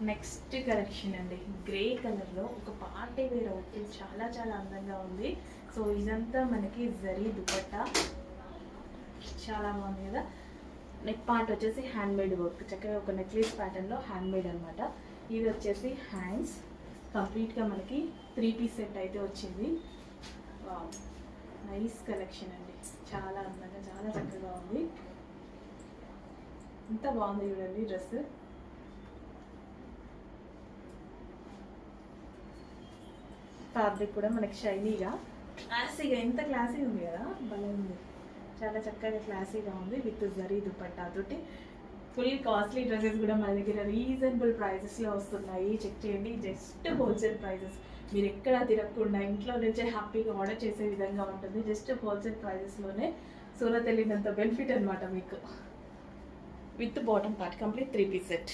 Next collection అండి, grey కలర్లో ఒక పార్టీ వేర్ అవుట్ఫిట్ చాలా చాలా అందంగా ఉంది. సో ఇదంతా మనకి జరీ దుపట్టా, చాలా బాగుంది కదా. నెక్ పార్ట్ వచ్చేసి హ్యాండ్మేడ్ వర్క్, చక్కగా ఒక నెక్లెస్ ప్యాటర్న్లో హ్యాండ్మేడ్ అనమాట. ఇది వచ్చేసి హ్యాండ్స్, కంప్లీట్గా మనకి 3 పీస్ సెట్ అయితే వచ్చింది. వావ్, నైస్ కలెక్షన్ అండి, చాలా అందంగా చాలా చక్కగా ఉంది. ఎంత బాగుంది చూడండి డ్రెస్. ఫ్యాబ్రిక్ కూడా మనకి షైనీగా క్లాసీగా, ఎంత క్లాసీ ఉంది కదా, భలే ఉంది. చాలా చక్కగా క్లాసీగా ఉంది విత్ జరీ దుపట్టాతోటి. ఫుల్ కాస్ట్లీ డ్రెస్సెస్ కూడా మన దగ్గర రీజనబుల్ ప్రైజెస్లో వస్తున్నాయి. చెక్ చేయండి, జస్ట్ హోల్సేల్ ప్రైజెస్. మీరు ఎక్కడ తిరగకుండా ఇంట్లో నుంచే హ్యాపీగా ఆర్డర్ చేసే విధంగా ఉంటుంది. జస్ట్ హోల్సేల్ ప్రైజెస్లోనే సూరత్ వెళ్ళినంత బెనిఫిట్ అనమాట మీకు. With bottom part complete 3 piece set.